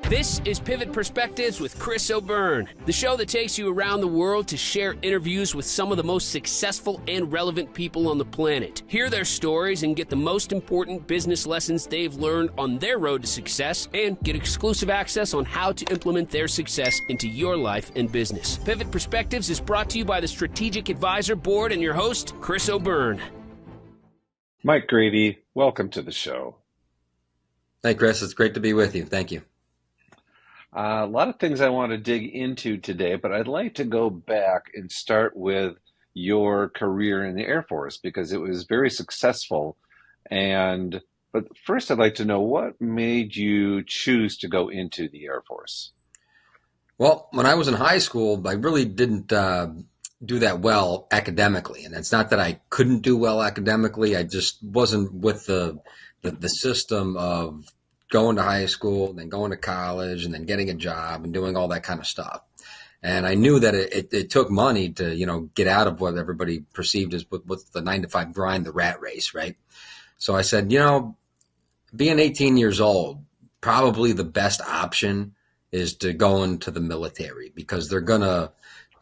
This is Pivot Perspectives with Chris O'Byrne, the show that takes you around the world to share interviews with some of the most successful and relevant people on the planet. Hear their stories and get the most important business lessons they've learned on their road to success, and get exclusive access on how to implement their success into your life and business. Pivot Perspectives is brought to you by the Strategic Advisor Board and your host, Chris O'Byrne. Mike Grady, welcome to the show. Hey, Chris. It's great to be with you. Thank you. A lot of things I want to dig into today, but I'd like to go back and start with your career in the Air Force because it was very successful. But first, I'd like to know what made you choose to go into the Air Force? Well, when I was in high school, I really didn't do that well academically. And it's not that I couldn't do well academically. I just wasn't with the system of going to high school, then going to college, and then getting a job and doing all that kind of stuff. And I knew that it took money to, get out of what everybody perceived as what's the 9-to-5 grind, the rat race, right? So I said, being 18 years old, probably the best option is to go into the military because they're going to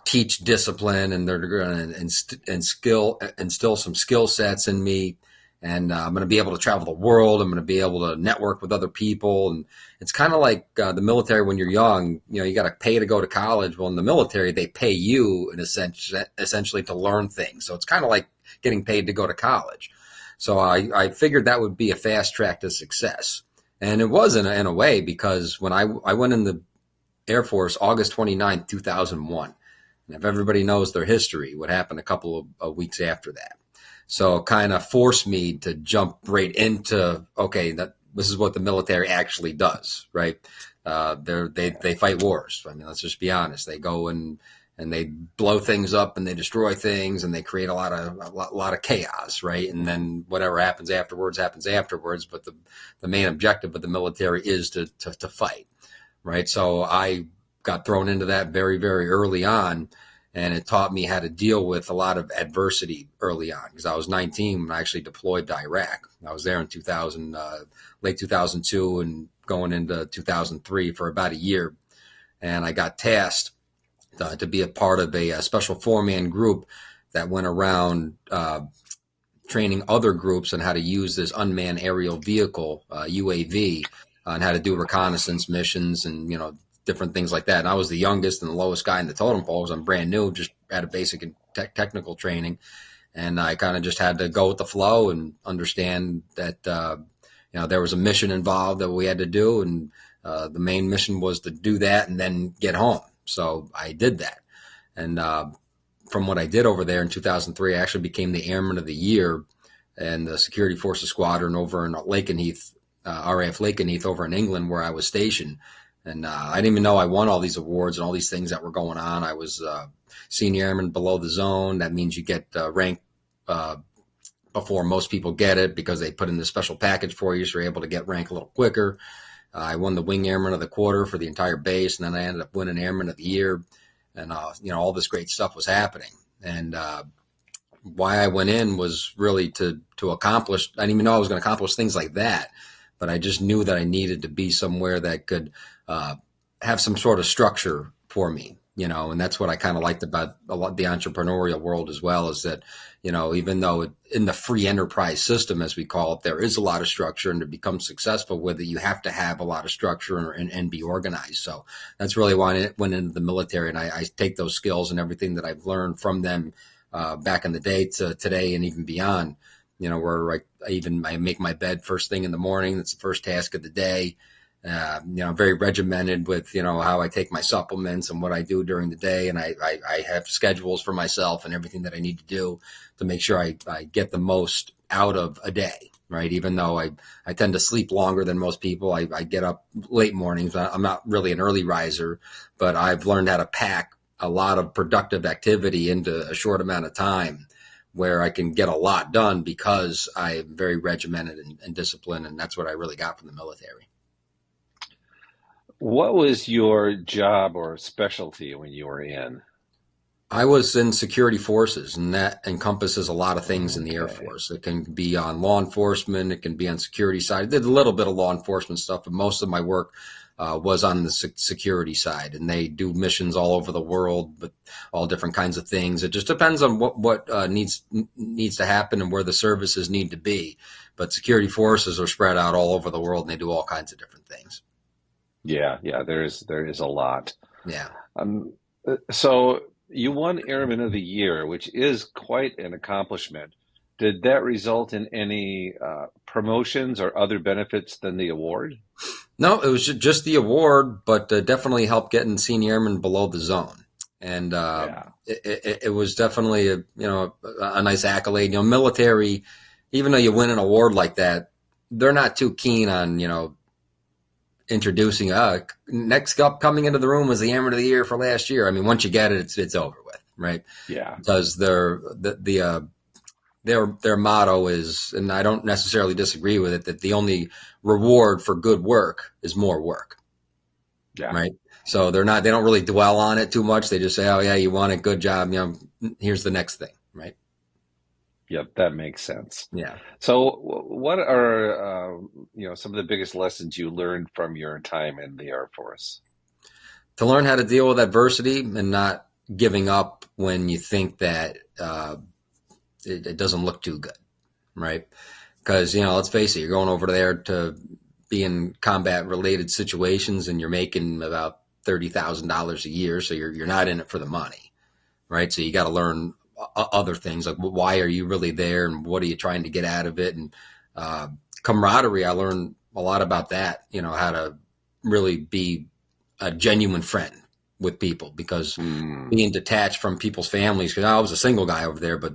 teach discipline and they're going to instill some skill sets in me. And I'm going to be able to travel the world. I'm going to be able to network with other people. And it's kind of like the military when you're young, you got to pay to go to college. Well, in the military, they pay you in essentially to learn things. So it's kind of like getting paid to go to college. So I figured that would be a fast track to success. And it was in a way because when I went in the Air Force August 29, 2001, and if everybody knows their history, what happened a couple of weeks after that. So it kind of forced me to jump right into, this is what the military actually does, right? They fight wars. I mean, let's just be honest. They go and they blow things up and they destroy things and they create a lot of chaos, right? And then whatever happens afterwards. But the main objective of the military is to fight, right? So I got thrown into that very, very early on. And it taught me how to deal with a lot of adversity early on because I was 19 when I actually deployed to Iraq. I was there in late 2002 and going into 2003 for about a year. And I got tasked to be a part of a special 4-man group that went around training other groups on how to use this unmanned aerial vehicle, UAV, on how to do reconnaissance missions and, different things like that. And I was the youngest and the lowest guy in the totem pole because I'm brand new, just had a basic and technical training. And I kind of just had to go with the flow and understand that, there was a mission involved that we had to do. And the main mission was to do that and then get home. So I did that. And from what I did over there in 2003, I actually became the Airman of the Year and the Security Forces Squadron over in Lakenheath, RAF Lakenheath over in England where I was stationed. And I didn't even know I won all these awards and all these things that were going on. I was senior airman below the zone. That means you get rank before most people get it because they put in the special package for you, so you're able to get rank a little quicker. I won the Wing Airman of the Quarter for the entire base, and then I ended up winning Airman of the Year. And, all this great stuff was happening. And why I went in was really to accomplish – I didn't even know I was going to accomplish things like that. But I just knew that I needed to be somewhere that could have some sort of structure for me, and that's what I kind of liked about a lot the entrepreneurial world as well is that, even though in the free enterprise system, as we call it, there is a lot of structure and to become successful with it, you have to have a lot of structure and be organized. So that's really why I went into the military. And I take those skills and everything that I've learned from them back in the day to today and even beyond. Where I make my bed first thing in the morning. That's the first task of the day. Very regimented with, how I take my supplements and what I do during the day. And I have schedules for myself and everything that I need to do to make sure I get the most out of a day, right? Even though I tend to sleep longer than most people. I get up late mornings. I'm not really an early riser, but I've learned how to pack a lot of productive activity into a short amount of time where I can get a lot done because I'm very regimented and disciplined, and that's what I really got from the military. What was your job or specialty when you were in? I was in security forces, and that encompasses a lot of things in the Air Force. It can be on law enforcement. It can be on security side. I did a little bit of law enforcement stuff, but most of my work was on the security side, and they do missions all over the world with all different kinds of things. It just depends on what needs to happen and where the services need to be. But security forces are spread out all over the world, and they do all kinds of different things. Yeah, there is a lot. Yeah. So you won Airman of the Year, which is quite an accomplishment. Did that result in any promotions or other benefits than the award? No, it was just the award, but definitely helped getting senior airmen below the zone. And it was definitely a nice accolade. Military, even though you win an award like that, they're not too keen on introducing next up coming into the room was the Airman of the Year for last year. I mean, once you get it, it's over with, right? Yeah, because their motto is, and I don't necessarily disagree with it, that the only reward for good work is more work. Yeah. Right. So they don't really dwell on it too much. They just say, oh yeah, you won it. Good job. Here's the next thing. Right. Yep. That makes sense. Yeah. So what are, some of the biggest lessons you learned from your time in the Air Force? To learn how to deal with adversity and not giving up when you think that, it doesn't look too good, right? Because, let's face it, you're going over there to be in combat-related situations and you're making about $30,000 a year, so you're not in it for the money, right? So you got to learn other things, like why are you really there and what are you trying to get out of it? And camaraderie, I learned a lot about that, how to really be a genuine friend with people, because being detached from people's families, because I was a single guy over there, but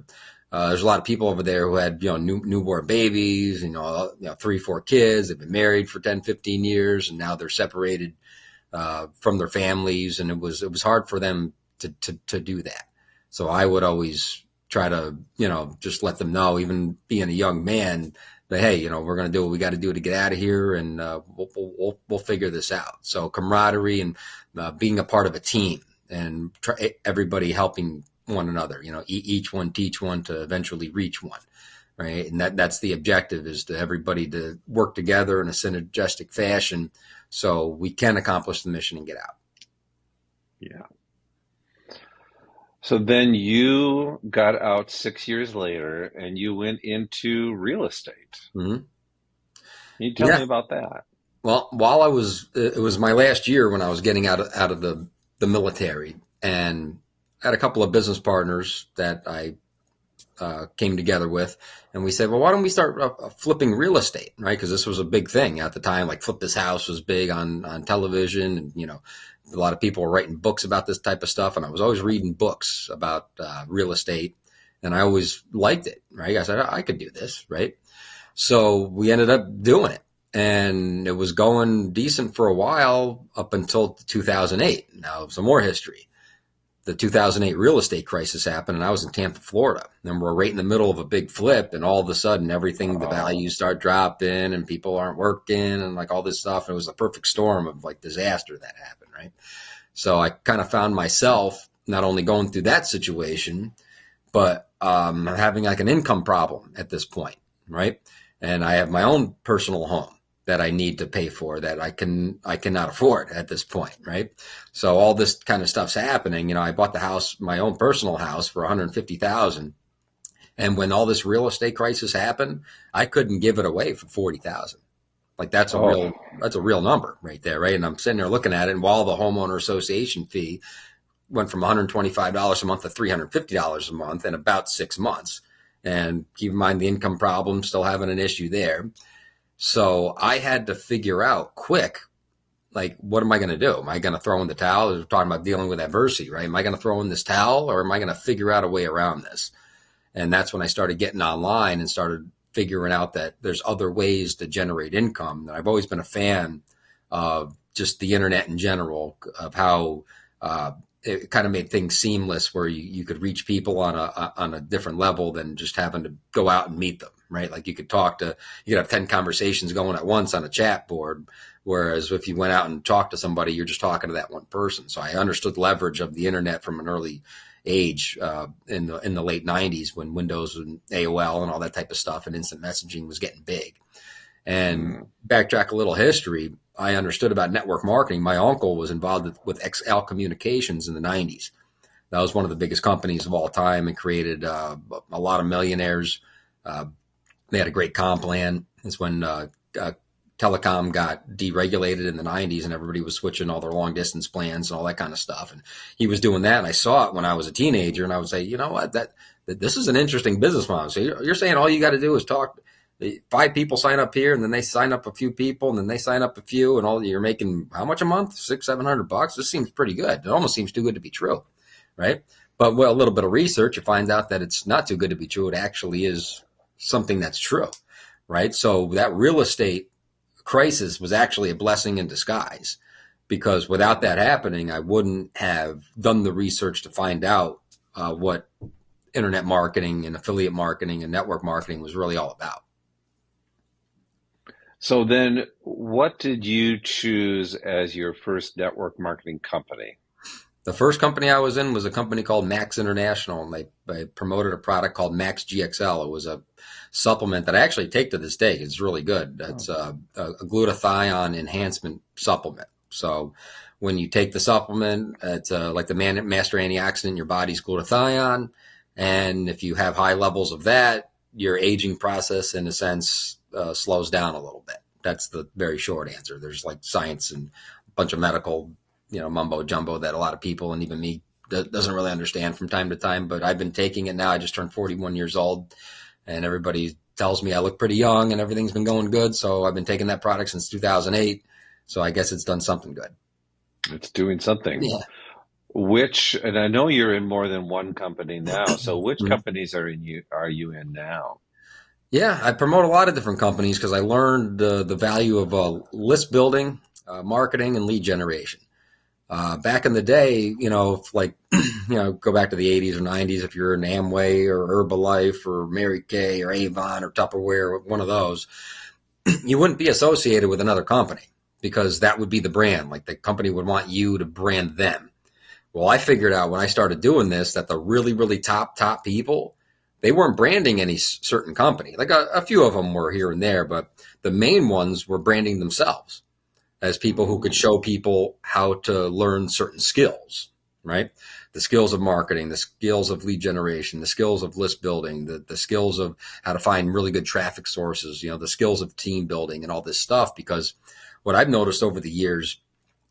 there's a lot of people over there who had, newborn babies, 3-4 kids. They've been married for 10, 15 years, and now they're separated from their families. And it was hard for them to do that. So I would always try to, just let them know, even being a young man, that, hey, we're going to do what we got to do to get out of here, and we'll figure this out. So camaraderie and being a part of a team, and everybody helping one another, each one teach one to eventually reach one, right? And that's the objective, is to everybody to work together in a synergistic fashion so we can accomplish the mission and get out. Yeah. So then you got out 6 years later and you went into real estate. Mm-hmm. Can you tell me about that? Well, it was my last year when I was getting out of the military, and I had a couple of business partners that I came together with, and we said, well, why don't we start flipping real estate, right? Because this was a big thing at the time. Like, Flip This House was big on television, and a lot of people were writing books about this type of stuff, and I was always reading books about real estate, and I always liked it, right? I said, I could do this, right? So we ended up doing it, and it was going decent for a while up until 2008. Now, some more history. The 2008 real estate crisis happened, and I was in Tampa, Florida. And we're right in the middle of a big flip, and all of a sudden, the values start dropping, and people aren't working, and like all this stuff. And it was a perfect storm of like disaster that happened, right? So I kind of found myself not only going through that situation, but having like an income problem at this point, right? And I have my own personal home that I need to pay for, that I cannot afford at this point, right? So all this kind of stuff's happening. I bought the house, my own personal house, for $150,000, and when all this real estate crisis happened, I couldn't give it away for $40,000. Like that's a real number right there, right? And I'm sitting there looking at it, and while the homeowner association fee went from $125 a month to $350 a month in about 6 months, and keep in mind the income problem, still having an issue there. So I had to figure out quick, like, what am I going to do? Am I going to throw in the towel? We're talking about dealing with adversity, right? Am I going to throw in this towel, or am I going to figure out a way around this? And that's when I started getting online and started figuring out that there's other ways to generate income. And I've always been a fan of just the internet in general, of how it kind of made things seamless, where you could reach people on a different level than just having to go out and meet them, right? Like you could have 10 conversations going at once on a chat board. Whereas if you went out and talked to somebody, you're just talking to that one person. So I understood the leverage of the internet from an early age in the late 90s, when Windows and AOL and all that type of stuff and instant messaging was getting big. And backtrack a little history, I understood about network marketing, my uncle was involved with XL Communications in the 90s. That was one of the biggest companies of all time and created a lot of millionaires. They had a great comp plan. It's when telecom got deregulated in the 90s and everybody was switching all their long distance plans and all that kind of stuff. And he was doing that. And I saw it when I was a teenager, and I would say, you know what, that this is an interesting business model. So you're saying all you got to do is talk. 5 people sign up here, and then they sign up a few people, and then they sign up a few, and all you're making how much a month? $600-700. This seems pretty good. It almost seems too good to be true, right? But with a little bit of research, you find out that it's not too good to be true. It actually is something that's true, right? So that real estate crisis was actually a blessing in disguise, because without that happening, I wouldn't have done the research to find out what internet marketing and affiliate marketing and network marketing was really all about. So then what did you choose as your first network marketing company? The first company I was in was a company called Max International, and they promoted a product called Max GXL. It was a supplement that I actually take to this day. It's really good. It's a glutathione enhancement supplement. So when you take the supplement, it's like the master antioxidant in your body's glutathione. And if you have high levels of that, your aging process, in a sense, slows down a little bit. That's the very short answer. There's like science and a bunch of medical, mumbo jumbo that a lot of people, and even me, doesn't really understand from time to time. But I've been taking it now. I just turned 41 years old, and everybody tells me I look pretty young and everything's been going good. So I've been taking that product since 2008. So I guess it's done something good. It's doing something. Yeah. And I know you're in more than one company now. So which companies are you in now? Yeah, I promote a lot of different companies because I learned the value of list building, marketing, and lead generation. Back in the day, go back to the 80s or 90s, if you're in Amway or Herbalife or Mary Kay or Avon or Tupperware, one of those, you wouldn't be associated with another company because that would be the brand. Like the company would want you to brand them. Well, I figured out when I started doing this that the really, really top people, they weren't branding any certain company. Like a few of them were here and there, but the main ones were branding themselves as people who could show people how to learn certain skills, right? The skills of marketing, the skills of lead generation, the skills of list building, the skills of how to find really good traffic sources, the skills of team building and all this stuff. Because what I've noticed over the years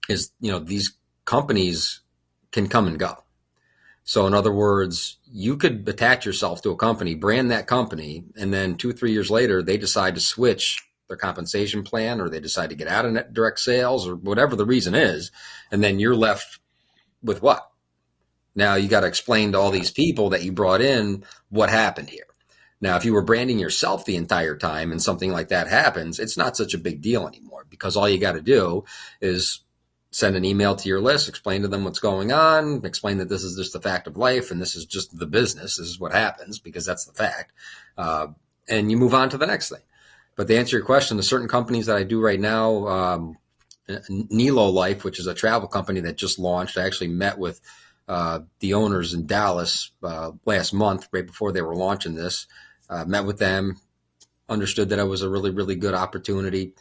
is, these companies can come and go. So in other words, you could attach yourself to a company, brand that company, and then 2-3 years later, they decide to switch their compensation plan, or they decide to get out of net direct sales, or whatever the reason is. And then you're left with what? Now you got to explain to all these people that you brought in what happened here. Now, if you were branding yourself the entire time and something like that happens, it's not such a big deal anymore, because all you got to do is send an email to your list, explain to them what's going on, explain that this is just the fact of life and this is just the business. This is what happens because that's the fact. And you move on to the next thing. But to answer your question, the certain companies that I do right now, Nilo Life, which is a travel company that just launched. I actually met with the owners in Dallas last month, right before they were launching this. Met with them, understood that it was a really, really good opportunity.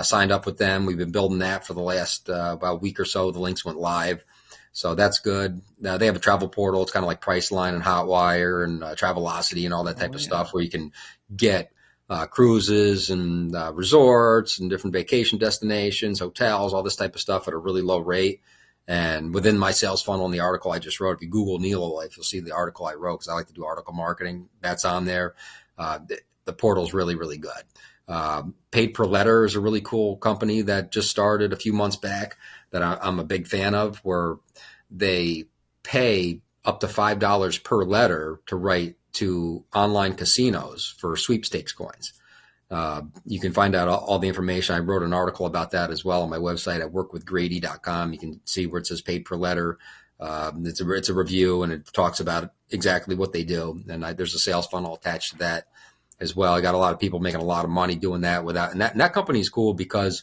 Signed up with them. We've been building that for the last about a week or so. The links went live. So that's good. They have a travel portal. It's kind of like Priceline and Hotwire and Travelocity and all that type of stuff, where you can get cruises and resorts and different vacation destinations, hotels, all this type of stuff at a really low rate. And within my sales funnel in the article I just wrote, if you Google Nilo Life, you'll see the article I wrote because I like to do article marketing. That's on there. The portal's really, really good. Paid Per Letter is a really cool company that just started a few months back that I'm a big fan of, where they pay up to $5 per letter to write to online casinos for sweepstakes coins. You can find out all the information. I wrote an article about that as well on my website at workwithgrady.com. You can see where it says Paid Per Letter. It's a review, and it talks about exactly what they do. And there's a sales funnel attached to that as well. I got a lot of people making a lot of money doing that and that company is cool because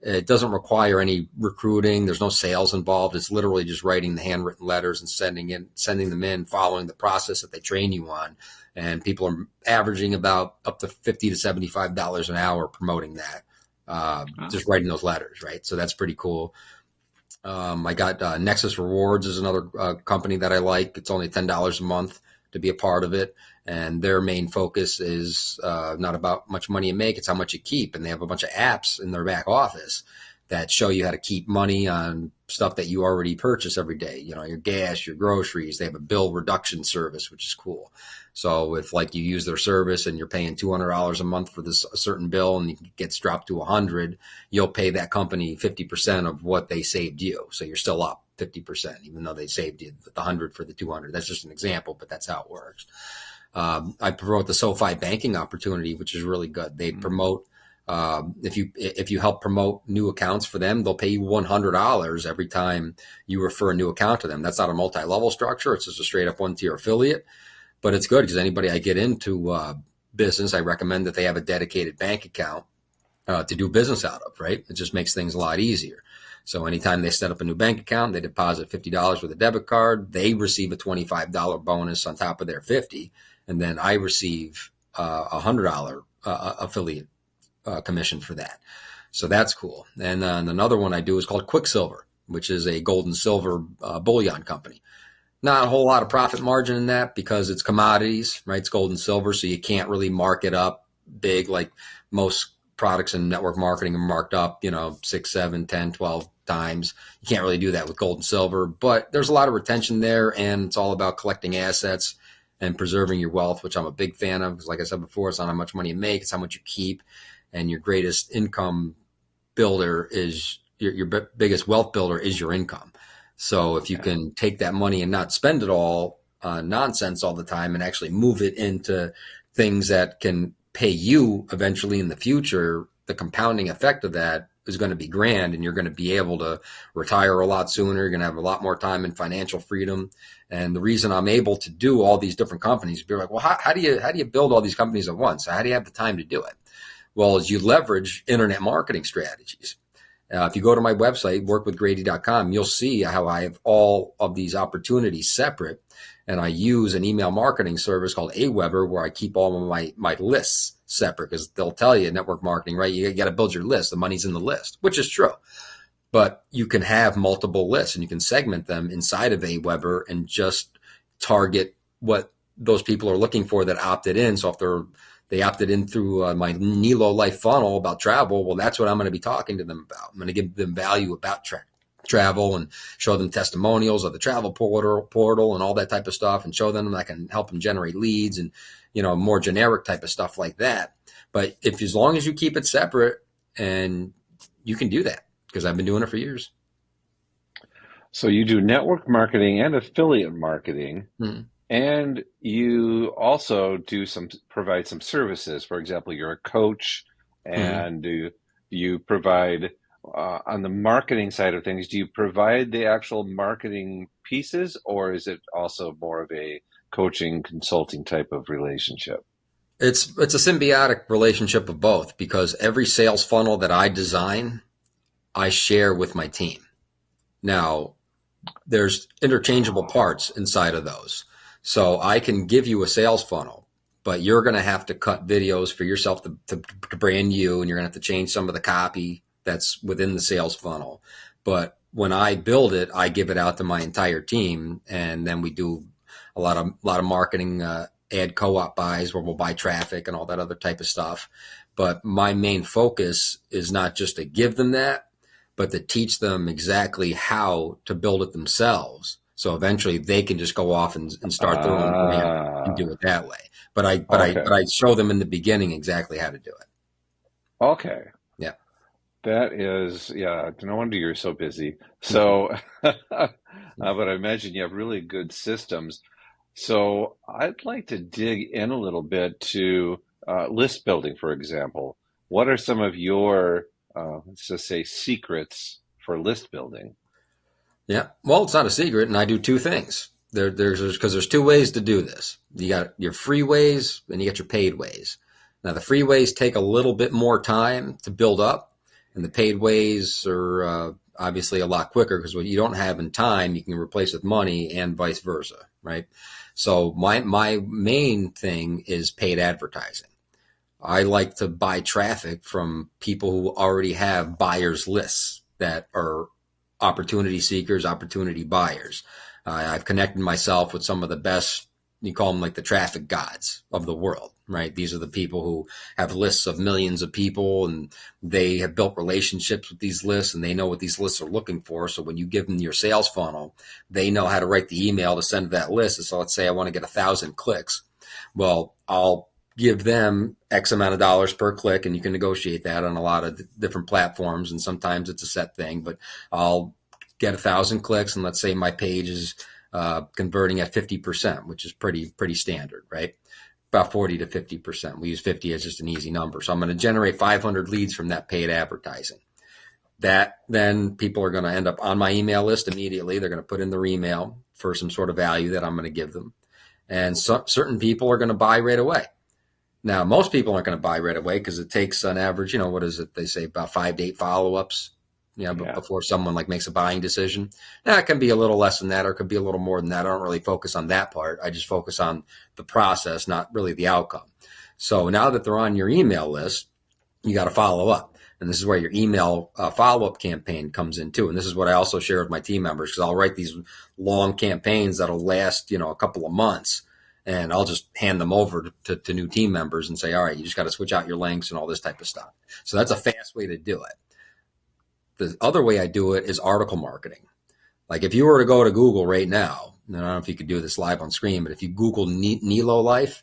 it doesn't require any recruiting. There's no sales involved. It's literally just writing the handwritten letters and sending them in, following the process that they train you on. And people are averaging about up to $50 to $75 an hour promoting that. just writing those letters, right? So that's pretty cool. I got Nexus Rewards is another company that I like. It's only $10 a month to be a part of it. And their main focus is not about much money you make, it's how much you keep. And they have a bunch of apps in their back office that show you how to keep money on stuff that you already purchase every day. You know, your gas, your groceries. They have a bill reduction service, which is cool. So if like you use their service and you're paying $200 a month for this certain bill and it gets dropped to $100, you'll pay that company 50% of what they saved you. So you're still up 50%, even though they saved you the 100 for the 200. That's just an example, but that's how it works. I promote the SoFi banking opportunity, which is really good. They promote, if you help promote new accounts for them, they'll pay you $100 every time you refer a new account to them. That's not a multi-level structure. It's just a straight up one-tier affiliate, but it's good because anybody I get into business, I recommend that they have a dedicated bank account to do business out of, right? It just makes things a lot easier. So anytime they set up a new bank account, they deposit $50 with a debit card, they receive a $25 bonus on top of their $50. And then I receive a $100 affiliate commission for that. So that's cool. And then another one I do is called Quicksilver, which is a gold and silver bullion company. Not a whole lot of profit margin in that because it's commodities, right? It's gold and silver. So you can't really mark it up big like most products in network marketing are marked up, 6, 7, 10, 12 times. You can't really do that with gold and silver, but there's a lot of retention there, and it's all about collecting assets and preserving your wealth, which I'm a big fan of because, like I said before, it's not how much money you make, it's how much you keep. And your greatest income builder is your biggest wealth builder is your income. So if you can take that money and not spend it all on nonsense all the time and actually move it into things that can pay you eventually in the future, the compounding effect of that is going to be grand, and you're going to be able to retire a lot sooner. You're going to have a lot more time and financial freedom. And the reason I'm able to do all these different companies, be like, well, how do you build all these companies at once? How do you have the time to do it? Well, as you leverage internet marketing strategies. If you go to my website, workwithgrady.com, you'll see how I have all of these opportunities separate. And I use an email marketing service called Aweber where I keep all of my lists separate because they'll tell you network marketing, right? You got to build your list. The money's in the list, which is true. But you can have multiple lists and you can segment them inside of Aweber and just target what those people are looking for that opted in. So if they opted in through my Nilo Life funnel about travel, well, that's what I'm going to be talking to them about. I'm going to give them value about travel and show them testimonials of the travel portal and all that type of stuff, and show them I can help them generate leads and, more generic type of stuff like that. But as long as you keep it separate, and you can do that because I've been doing it for years. So you do network marketing and affiliate marketing. Mm-hmm. And you also provide some services. For example, you're a coach, and you provide on the marketing side of things. Do you provide the actual marketing pieces, or is it also more of a coaching consulting type of relationship? It's a symbiotic relationship of both because every sales funnel that I design, I share with my team. Now, there's interchangeable parts inside of those. So I can give you a sales funnel, but you're going to have to cut videos for yourself to brand you, and you're going to have to change some of the copy that's within the sales funnel. But when I build it, I give it out to my entire team, and then we do a lot of marketing, ad co-op buys where we'll buy traffic and all that other type of stuff. But my main focus is not just to give them that, but to teach them exactly how to build it themselves. So eventually they can just go off and start their own brand and do it that way. But I show them in the beginning exactly how to do it. Okay. Yeah. That is, no wonder you're so busy. So, but I imagine you have really good systems. So I'd like to dig in a little bit to list building, for example. What are some of your, let's just say, secrets for list building? Yeah, well, it's not a secret, and I do two things. There's two ways to do this. You got your free ways, and you got your paid ways. Now, the free ways take a little bit more time to build up, and the paid ways are obviously a lot quicker because what you don't have in time, you can replace with money, and vice versa, right? So my main thing is paid advertising. I like to buy traffic from people who already have buyers lists that are opportunity seekers, opportunity buyers. I've connected myself with some of the best, you call them like the traffic gods of the world, right? These are the people who have lists of millions of people, and they have built relationships with these lists, and they know what these lists are looking for. So when you give them your sales funnel, they know how to write the email to send to that list. And so let's say I want to get 1,000 clicks. Well, I'll give them X amount of dollars per click, and you can negotiate that on a lot of different platforms. And sometimes it's a set thing, but I'll get 1,000 clicks, and let's say my page is converting at 50%, which is pretty standard, right? About 40 to 50%. We use 50 as just an easy number. So I'm going to generate 500 leads from that paid advertising. That then people are going to end up on my email list immediately. They're going to put in their email for some sort of value that I'm going to give them. And certain people are going to buy right away. Now, most people aren't going to buy right away because it takes on average, what is it? They say about 5 to 8 follow-ups, before someone like makes a buying decision. Now, it can be a little less than that, or it could be a little more than that. I don't really focus on that part. I just focus on the process, not really the outcome. So now that they're on your email list, you got to follow up. And this is where your email follow-up campaign comes in too. And this is what I also share with my team members, because I'll write these long campaigns that'll last, a couple of months. And I'll just hand them over to new team members and say, all right, you just got to switch out your links and all this type of stuff. So that's a fast way to do it. The other way I do it is article marketing. Like if you were to go to Google right now, and I don't know if you could do this live on screen, but if you Google Nilo Life,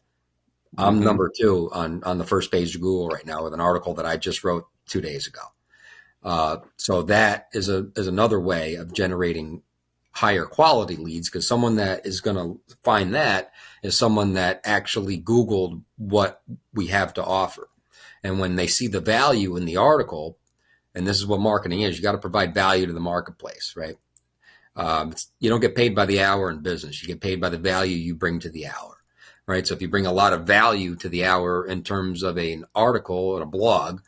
I'm number 2 on the first page of Google right now with an article that I just wrote 2 days ago. So that is another way of generating higher quality leads, because someone that is going to find that is someone that actually Googled what we have to offer. And when they see the value in the article, and this is what marketing is, you got to provide value to the marketplace, right? You don't get paid by the hour in business. You get paid by the value you bring to the hour, right? So if you bring a lot of value to the hour in terms of an article and a blog,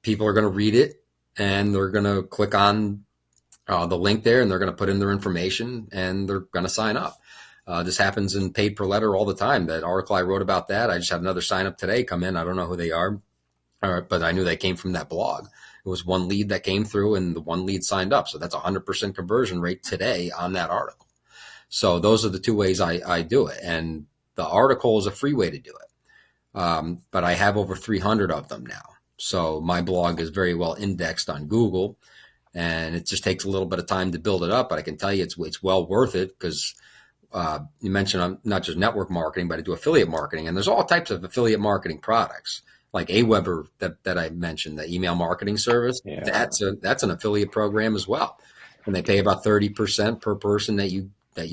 people are going to read it and they're going to click on the link there, and they're going to put in their information and they're going to sign up. This happens in paid per letter all the time. That article I wrote about that, I just had another sign up today come in. I don't know who they are, but I knew they came from that blog. It was one lead that came through and the one lead signed up. So that's 100% conversion rate today on that article. So those are the 2 ways I do it. And the article is a free way to do it. But I have over 300 of them now. So my blog is very well indexed on Google, and it just takes a little bit of time to build it up. But I can tell you it's well worth it, because you mentioned I'm not just network marketing, but I do affiliate marketing. And there's all types of affiliate marketing products. Like Aweber that I mentioned, the email marketing service, that's an affiliate program as well. And they pay about 30% per person that you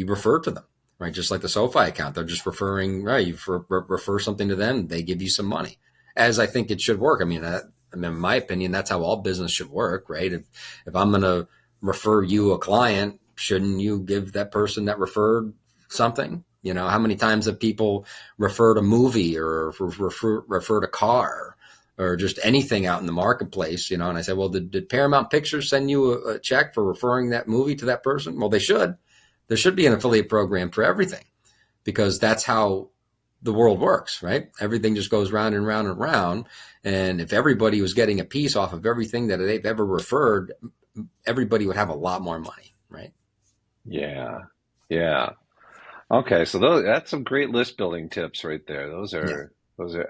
refer to them, right? Just like the SoFi account, they're just referring, right? You refer something to them, they give you some money, as I think it should work. I mean, in my opinion, that's how all business should work, right? If I'm going to refer you a client, shouldn't you give that person that referred something? How many times have people referred a movie or referred a car or just anything out in the marketplace, And I said, well, did Paramount Pictures send you a check for referring that movie to that person? Well, they should. There should be an affiliate program for everything, because that's how the world works, right? Everything just goes round and round and round. And if everybody was getting a piece off of everything that they've ever referred, everybody would have a lot more money, right? Yeah. Okay, so that's some great list building tips right there. Those are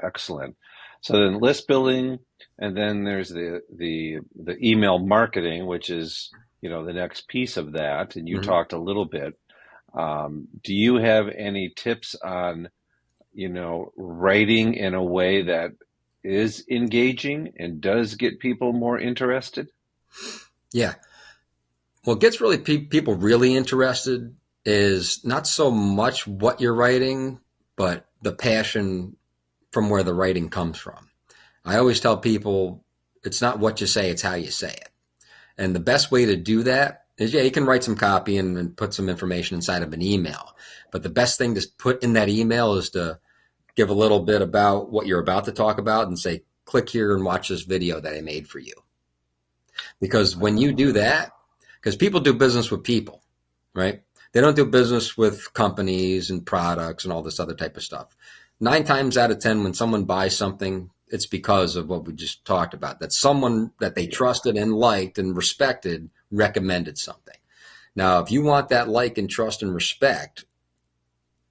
excellent. So then list building, and then there's the email marketing, which is the next piece of that. And you talked a little bit. Do you have any tips on writing in a way that is engaging and does get people more interested? Yeah. What gets people really interested is not so much what you're writing, but the passion from where the writing comes from. I always tell people it's not what you say, it's how you say it. And the best way to do that is, you can write some copy and put some information inside of an email. But the best thing to put in that email is to give a little bit about what you're about to talk about and say, click here and watch this video that I made for you. Because when you do that, because people do business with people, right? They don't do business with companies and products and all this other type of stuff. 9 times out of 10, when someone buys something, it's because of what we just talked about, that someone that they trusted and liked and respected recommended something. Now, if you want that like and trust and respect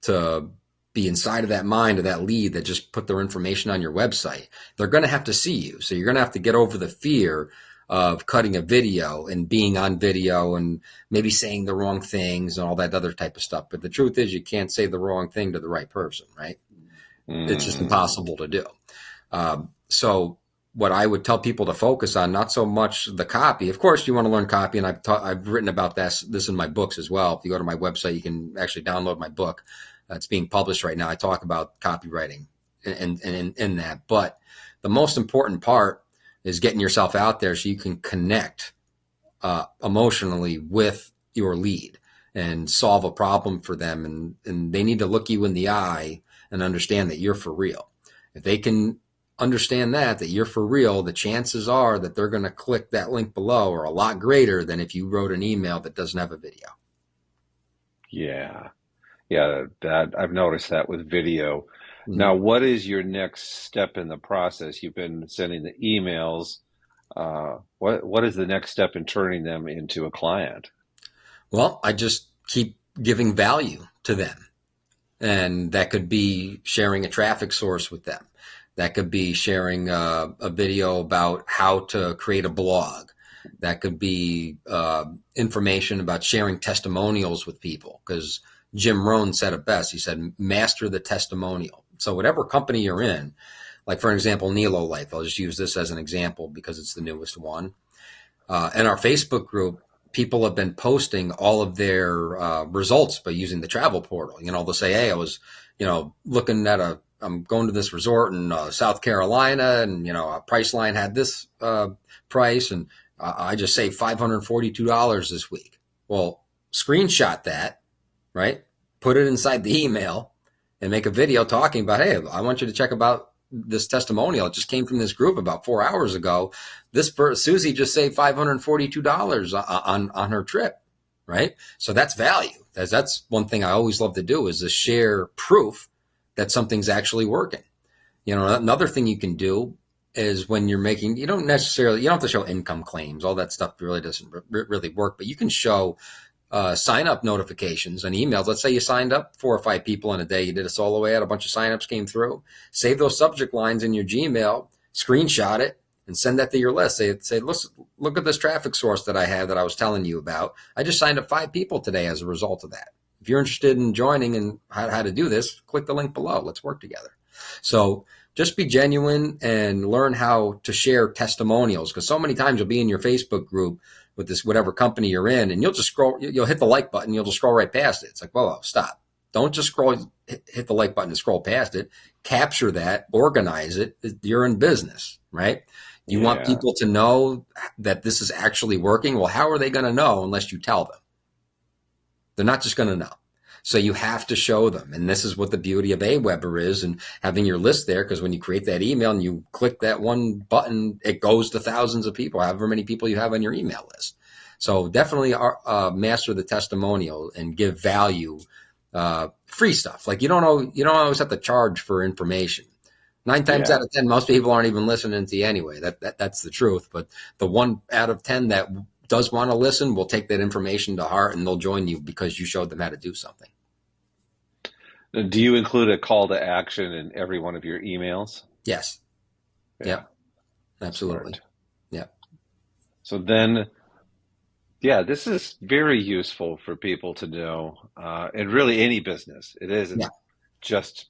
to be inside of that mind of that lead that just put their information on your website, they're going to have to see you. So you're going to have to get over the fear of cutting a video and being on video and maybe saying the wrong things and all that other type of stuff. But the truth is, you can't say the wrong thing to the right person, right? It's just impossible to do. So what I would tell people to focus on, not so much the copy. Of course, you want to learn copy, and I've written about this in my books as well. If you go to my website, you can actually download my book. It's being published right now. I talk about copywriting and in that. But the most important part is getting yourself out there so you can connect emotionally with your lead and solve a problem for them. And they need to look you in the eye and understand that you're for real. If they can understand that you're for real, the chances are that they're going to click that link below are a lot greater than if you wrote an email that doesn't have a video. Yeah. That I've noticed that with video. Mm-hmm. Now, what is your next step in the process? You've been sending the emails. What is the next step in turning them into a client? Well, I just keep giving value to them. And that could be sharing a traffic source with them. That could be sharing a video about how to create a blog. That could be information about sharing testimonials with people, because Jim Rohn said it best. He said, master the testimonial. So whatever company you're in, like for example, Nilo Life, I'll just use this as an example because it's the newest one. In our Facebook group, people have been posting all of their results by using the travel portal. They'll say, hey, I was, looking at I'm going to this resort in South Carolina, and, a Priceline had this price, and I just saved $542 this week. Well, screenshot that, right? Put it inside the email and make a video talking about, hey, I want you to check about this testimonial. It just came from this group about 4 hours ago. Susie just saved $542 on her trip, right? So that's value. That's one thing I always love to do, is to share proof that something's actually working. Another thing you can do is when you're making, you don't have to show income claims. All that stuff really doesn't really work, but you can show sign up notifications and emails. Let's say you signed up 4 or 5 people in a day. You did a solo ad, a bunch of signups came through. Save those subject lines in your Gmail, screenshot it, and send that to your list. Say, look at this traffic source that I have that I was telling you about. I just signed up 5 people today as a result of that. If you're interested in joining and how to do this, click the link below. Let's work together. So just be genuine and learn how to share testimonials, because so many times you'll be in your Facebook group with this whatever company you're in, and you'll just you'll hit the like button, you'll just scroll right past it. It's like, whoa, stop. Don't just hit the like button and scroll past it. Capture that, organize it. You're in business, right? You want people to know that this is actually working. Well, how are they going to know unless you tell them? They're not just going to know. So you have to show them. And this is what the beauty of Aweber is, and having your list there, because when you create that email and you click that one button, it goes to thousands of people, however many people you have on your email list. So definitely master the testimonial and give value, free stuff. Like you don't always have to charge for information. 9 times out of 10, most people aren't even listening to you anyway. That's the truth. But the 1 out of 10 that does want to listen will take that information to heart, and they'll join you because you showed them how to do something. Do you include a call to action in every one of your emails? Yes. Yeah. Absolutely. Smart. Yeah. So then, this is very useful for people to know, and really any business. It isn't just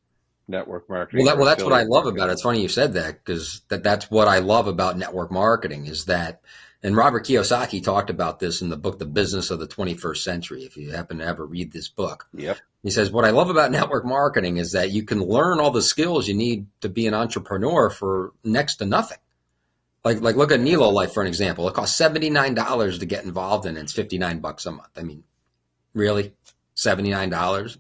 network marketing. Well, that's what I love about it. It's funny you said that, because that's what I love about network marketing is that. And Robert Kiyosaki talked about this in the book, The Business of the 21st Century, if you happen to ever read this book. Yep. He says, what I love about network marketing is that you can learn all the skills you need to be an entrepreneur for next to nothing. Like look at Nilo Life, for an example. It costs $79 to get involved in it. It's $59 a month. I mean, really? $79?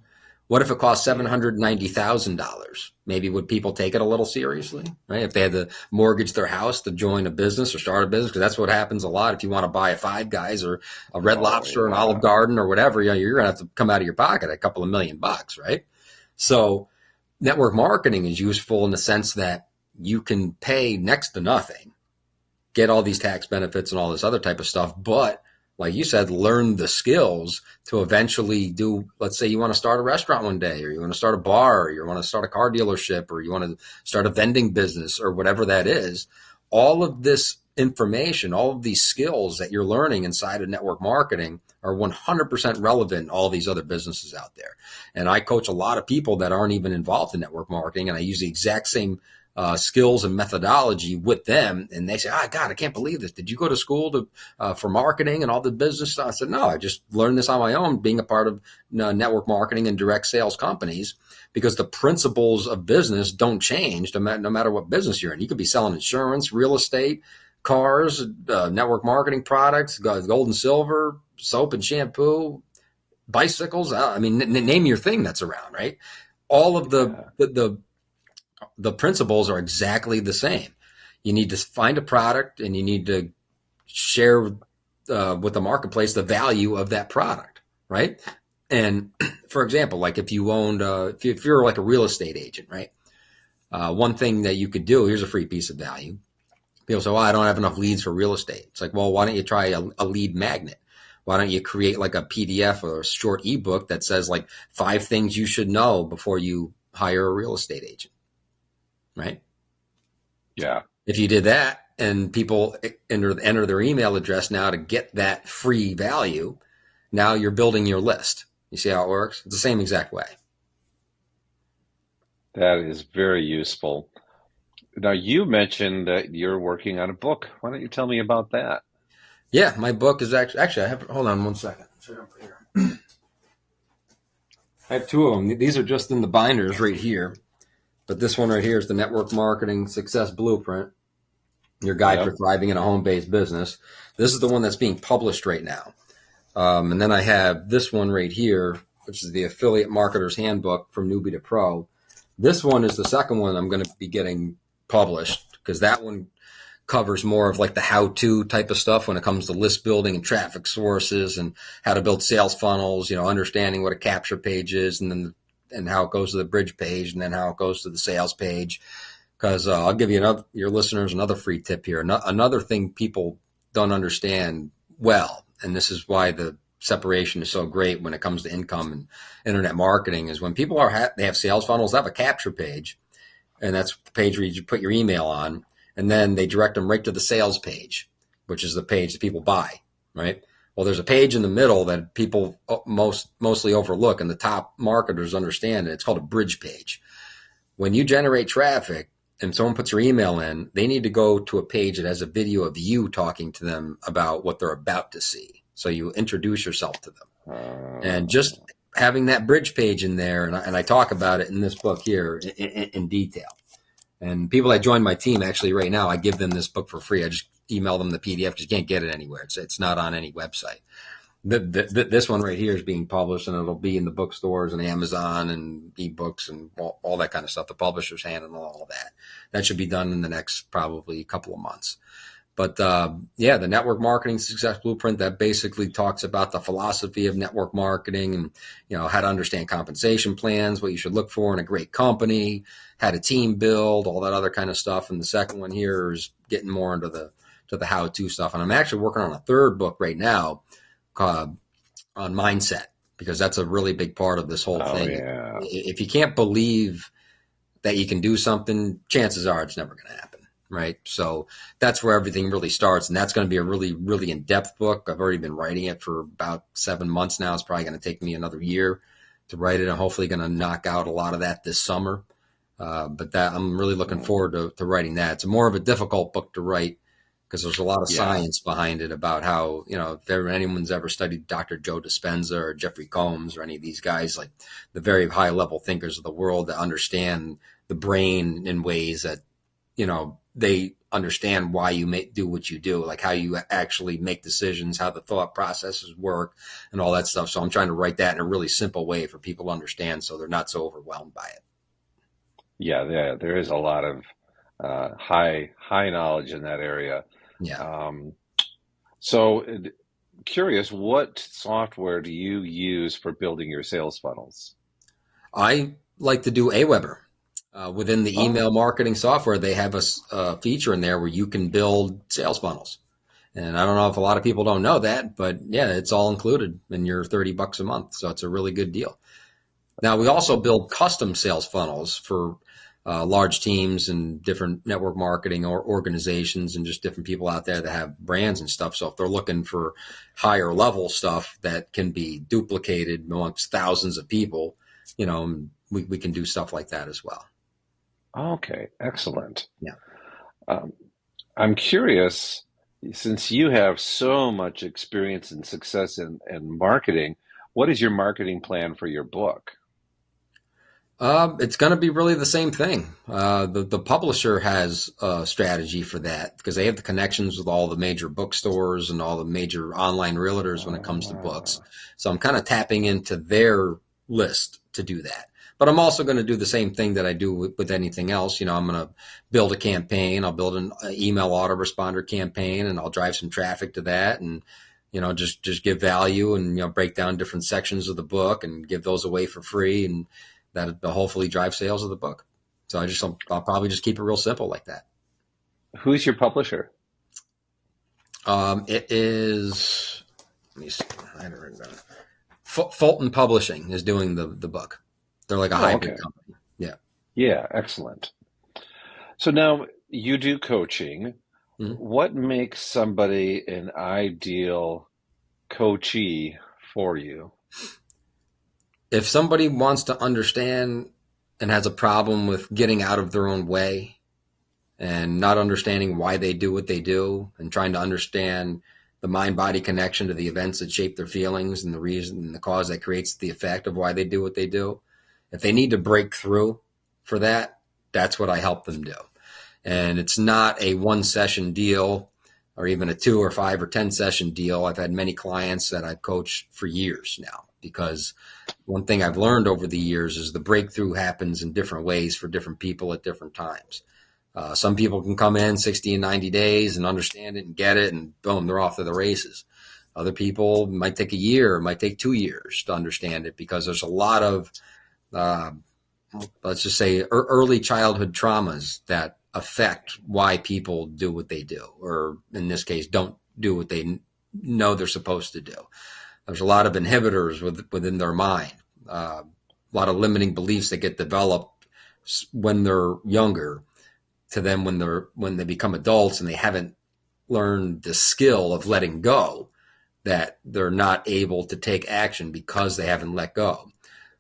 What if it cost $790,000? Maybe would people take it a little seriously, right? If they had to mortgage their house to join a business or start a business, because that's what happens a lot. If you want to buy a Five Guys or a Red Lobster, an Olive Garden or whatever, you're going to have to come out of your pocket a couple of $1 million, right? So network marketing is useful in the sense that you can pay next to nothing, get all these tax benefits and all this other type of stuff, but like you said, learn the skills to eventually do, let's say you want to start a restaurant one day, or you want to start a bar, or you want to start a car dealership, or you want to start a vending business, or whatever that is. All of this information, all of these skills that you're learning inside of network marketing are 100% relevant in all these other businesses out there. And I coach a lot of people that aren't even involved in network marketing, and I use the exact same skills and methodology with them. And they say, oh, God, I can't believe this. Did you go to school for marketing and all the business stuff? I said, no, I just learned this on my own, being a part of network marketing and direct sales companies, because the principles of business don't change no matter what business you're in. You could be selling insurance, real estate, cars, network marketing products, gold and silver, soap and shampoo, bicycles. I mean, name your thing that's around, right? All of the principles are exactly the same. You need to find a product, and you need to share with the marketplace the value of that product, right? And for example, like if you owned, if you're like a real estate agent, right? One thing that you could do, here's a free piece of value. People say, well, I don't have enough leads for real estate. It's like, well, why don't you try a lead magnet? Why don't you create like a PDF or a short ebook that says like 5 things you should know before you hire a real estate agent? Right? Yeah. If you did that and people enter their email address now to get that free value, now you're building your list. You see how it works? It's the same exact way. That is very useful. Now, you mentioned that you're working on a book. Why don't you tell me about that? Yeah, my book is actually I have, hold on one second. I have 2 of them. These are just in the binders right here. But this one right here is the Network Marketing Success Blueprint, your guide for thriving in a home-based business. This is the one that's being published right now. And then I have this one right here, which is the Affiliate Marketer's Handbook from Newbie to Pro. This one is the second one I'm going to be getting published, because that one covers more of like the how-to type of stuff when it comes to list building and traffic sources and how to build sales funnels, understanding what a capture page is, and how it goes to the bridge page, and then how it goes to the sales page. Because I'll give you your listeners another free tip here. Another thing people don't understand well, and this is why the separation is so great when it comes to income and internet marketing, is when people they have sales funnels, they have a capture page, and that's the page where you put your email on, and then they direct them right to the sales page, which is the page that people buy, right? Well, there's a page in the middle that people mostly overlook, and the top marketers understand it. It's called a bridge page. When you generate traffic and someone puts your email in, they need to go to a page that has a video of you talking to them about what they're about to see. So you introduce yourself to them. And just having that bridge page in there, and I talk about it in this book here in detail. And people that join my team, actually right now, I give them this book for free. I just email them the PDF because you can't get it anywhere. It's not on any website. This one right here is being published, and it'll be in the bookstores and Amazon and ebooks and all that kind of stuff. The publishers handle all that. That should be done in the next probably couple of months. But the Network Marketing Success Blueprint, that basically talks about the philosophy of network marketing and, how to understand compensation plans, what you should look for in a great company, how to team build, all that other kind of stuff. And the second one here is getting more into the how-to stuff. And I'm actually working on a third book right now on mindset, because that's a really big part of this whole thing. Yeah. If you can't believe that you can do something, chances are it's never going to happen. Right. So that's where everything really starts. And that's going to be a really, really in-depth book. I've already been writing it for about 7 months now. It's probably going to take me another year to write it. I'm hopefully going to knock out a lot of that this summer. But that I'm really looking forward to writing that. It's more of a difficult book to write because there's a lot of science behind it about how, if anyone's ever studied Dr. Joe Dispenza or Jeffrey Combs or any of these guys, like the very high level thinkers of the world that understand the brain in ways that, they understand why you do what you do, like how you actually make decisions, how the thought processes work and all that stuff. So I'm trying to write that in a really simple way for people to understand so they're not so overwhelmed by it. Yeah, there is a lot of high knowledge in that area. Yeah. So curious, what software do you use for building your sales funnels? I like to do Aweber. Within the Oh, email marketing software, they have a feature in there where you can build sales funnels. And I don't know if a lot of people don't know that, but yeah, it's all included in your $30 a month. So it's a really good deal. Now, we also build custom sales funnels for large teams and different network marketing or organizations and just different people out there that have brands and stuff. So if they're looking for higher level stuff that can be duplicated amongst thousands of people, we can do stuff like that as well. okay, excellent. Yeah. Um, I'm curious, since you have so much experience and success in marketing, what is your marketing plan for your book? It's going to be really the same thing. The publisher has a strategy for that because they have the connections with all the major bookstores and all the major online realtors when it comes to books. Ah, So I'm kind of tapping into their list to do that. But I'm also going to do the same thing that I do with anything else. I'm going to build a campaign. I'll build an email autoresponder campaign, and I'll drive some traffic to that, and just give value and break down different sections of the book and give those away for free, and that'll hopefully drive sales of the book. So I'll probably just keep it real simple like that. who's your publisher? It is, let me see, I had it written down. Fulton Publishing is doing the book. They're like a Oh, hybrid okay. company. Yeah. Yeah, excellent. So now you do coaching. Mhm. What makes somebody an ideal coachee for you? If somebody wants to understand and has a problem with getting out of their own way and not understanding why they do what they do and trying to understand the mind body connection to the events that shape their feelings and the reason and the cause that creates the effect of why they do what they do, if they need to break through for that, that's what I help them do. And it's not a one session deal or even a 2 or 5 or 10 session deal. I've had many clients that I've coached for years now, because one thing I've learned over the years is the breakthrough happens in different ways for different people at different times. Some people can come in 60 and 90 days and understand it and get it, and boom, they're off to the races. Other people might take a year, it might take 2 years to understand it, because there's a lot of, uh, let's just say, early childhood traumas that affect why people do what they do, or in this case, don't do what they know they're supposed to do. There's a lot of inhibitors within their mind, a lot of limiting beliefs that get developed when they're younger to them when they become adults, and they haven't learned the skill of letting go, that they're not able to take action because they haven't let go.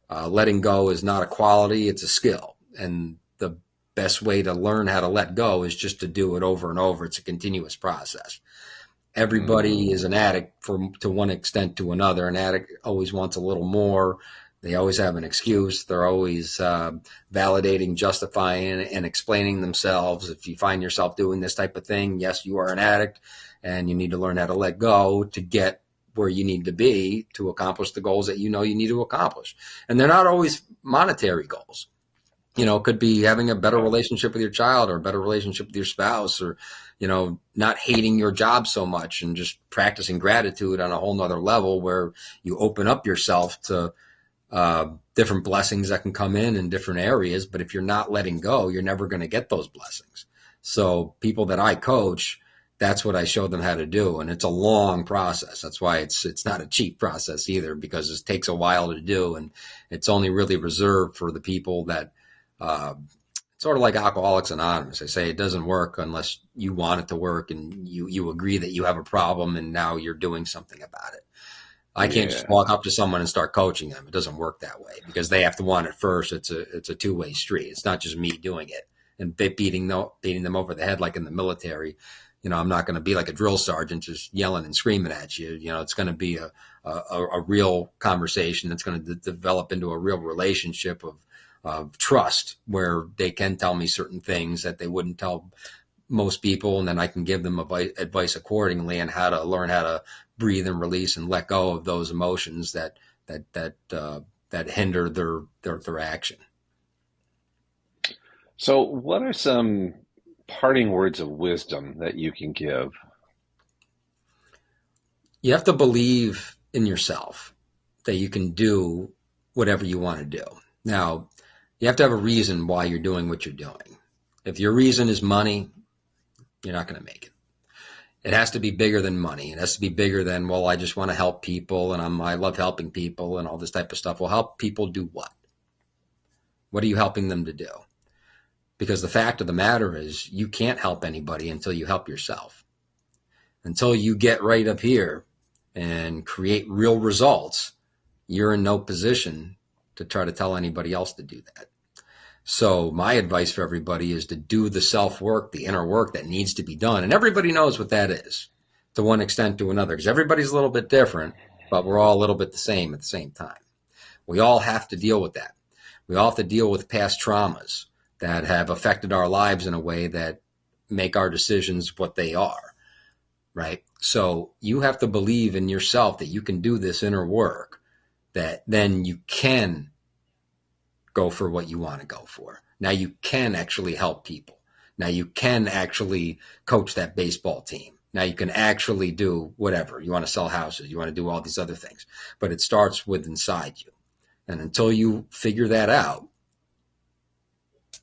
Letting go is not a quality, it's a skill. And the best way to learn how to let go is just to do it over and over. It's a continuous process. Everybody is an Mm, addict to one extent to another. An addict always wants a little more. They always have an excuse. They're always validating, justifying, and explaining themselves. If you find yourself doing this type of thing, yes, you are an addict, and you need to learn how to let go to get where you need to be to accomplish the goals that you know you need to accomplish. And they're not always monetary goals. It could be having a better yeah. relationship with your child, or a better relationship with your spouse, or, not hating your job so much and just practicing gratitude on a whole nother level, where you open up yourself to different blessings that can come in different areas. But if you're not letting go, you're never going to get those blessings. So people that I coach, that's what I show them how to do. And it's a long process. That's why it's not a cheap process either, because it takes a while to do. And it's only really reserved for the people that, uh, sort of like Alcoholics Anonymous. They say it doesn't work unless you want it to work and you agree that you have a problem and now you're doing something about it. I can't just Yeah. walk up to someone and start coaching them. It doesn't work that way, because they have to want it first. It's a two-way street. It's not just me doing it and beating them over the head like in the military. I'm not going to be like a drill sergeant just yelling and screaming at you. It's going to be a real conversation that's going to develop into a real relationship of trust, where they can tell me certain things that they wouldn't tell most people, and then I can give them advice accordingly on how to learn how to breathe and release and let go of those emotions that hinder their action. So, what are some parting words of wisdom that you can give? You have to believe in yourself that you can do whatever you want to do. Now, You have to have a reason why you're doing what you're doing. If your reason is money, you're not going to make it. It has to be bigger than money. It has to be bigger than, well, I just want to help people and I love helping people and all this type of stuff. Well, help people do what? What are you helping them to do? Because the fact of the matter is you can't help anybody until you help yourself. Until you get right up here and create real results, you're in no position to try to tell anybody else to do that. So my advice for everybody is to do the self-work, the inner work that needs to be done. And everybody knows what that is to one extent to another, because everybody's a little bit different, but we're all a little bit the same at the same time. We all have to deal with that. We all have to deal with past traumas that have affected our lives in a way that make our decisions what they are, right? So you have to believe in yourself that you can do this inner work, that then you can go for what you want to go for. Now you can actually help people. Now you can actually coach that baseball team. Now you can actually do whatever. You want to sell houses. You want to do all these other things. But it starts with inside you. And until you figure that out,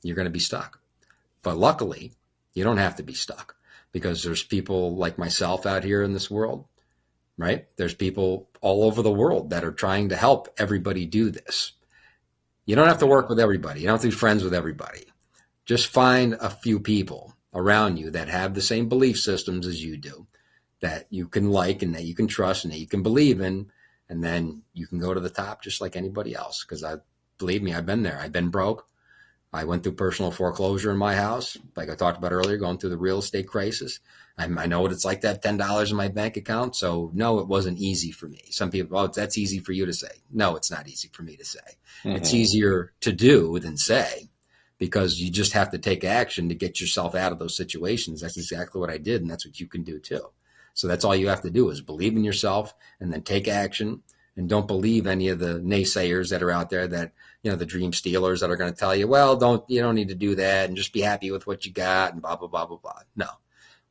you're going to be stuck. But luckily, you don't have to be stuck, because there's people like myself out here in this world, right? There's people all over the world that are trying to help everybody do this. You don't have to work with everybody. You don't have to be friends with everybody. Just find a few people around you that have the same belief systems as you do, that you can like and that you can trust and that you can believe in, and then you can go to the top just like anybody else. Because believe me, I've been there. I've been broke. I went through personal foreclosure in my house, like I talked about earlier, going through the real estate crisis. I know what it's like to have $10 in my bank account. So no, it wasn't easy for me. Some people, oh, that's easy for you to say. No, it's not easy for me to say. Mm-hmm. It's easier to do than say, because you just have to take action to get yourself out of those situations. That's exactly what I did. And that's what you can do too. So that's all you have to do is believe in yourself and then take action. And don't believe any of the naysayers that are out there, that, you know, the dream stealers that are going to tell you, well, you don't need to do that and just be happy with what you got and blah, blah, blah, blah, blah. No,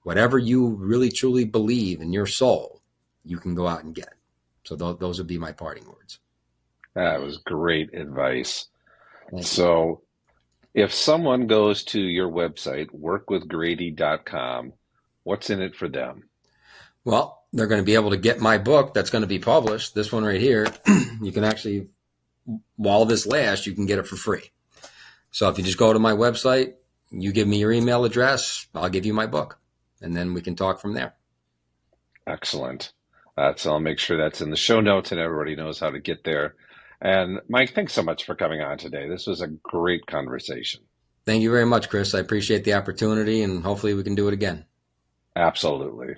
whatever you really, truly believe in your soul, you can go out and get it. So those would be my parting words. That was great advice. So if someone goes to your website, workwithgrady.com, what's in it for them? Well, they're going to be able to get my book that's going to be published. This one right here, you can actually, while this lasts, you can get it for free. So if you just go to my website, you give me your email address, I'll give you my book, and then we can talk from there. Excellent. So I'll make sure that's in the show notes and everybody knows how to get there. And Mike, thanks so much for coming on today. This was a great conversation. Thank you very much, Chris. I appreciate the opportunity, and hopefully we can do it again. Absolutely.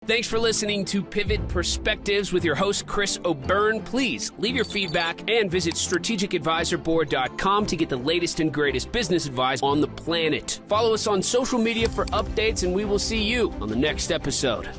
Thanks for listening to Pivot Perspectives with your host, Chris O'Byrne. Please leave your feedback and visit strategicadvisorboard.com to get the latest and greatest business advice on the planet. Follow us on social media for updates, and we will see you on the next episode.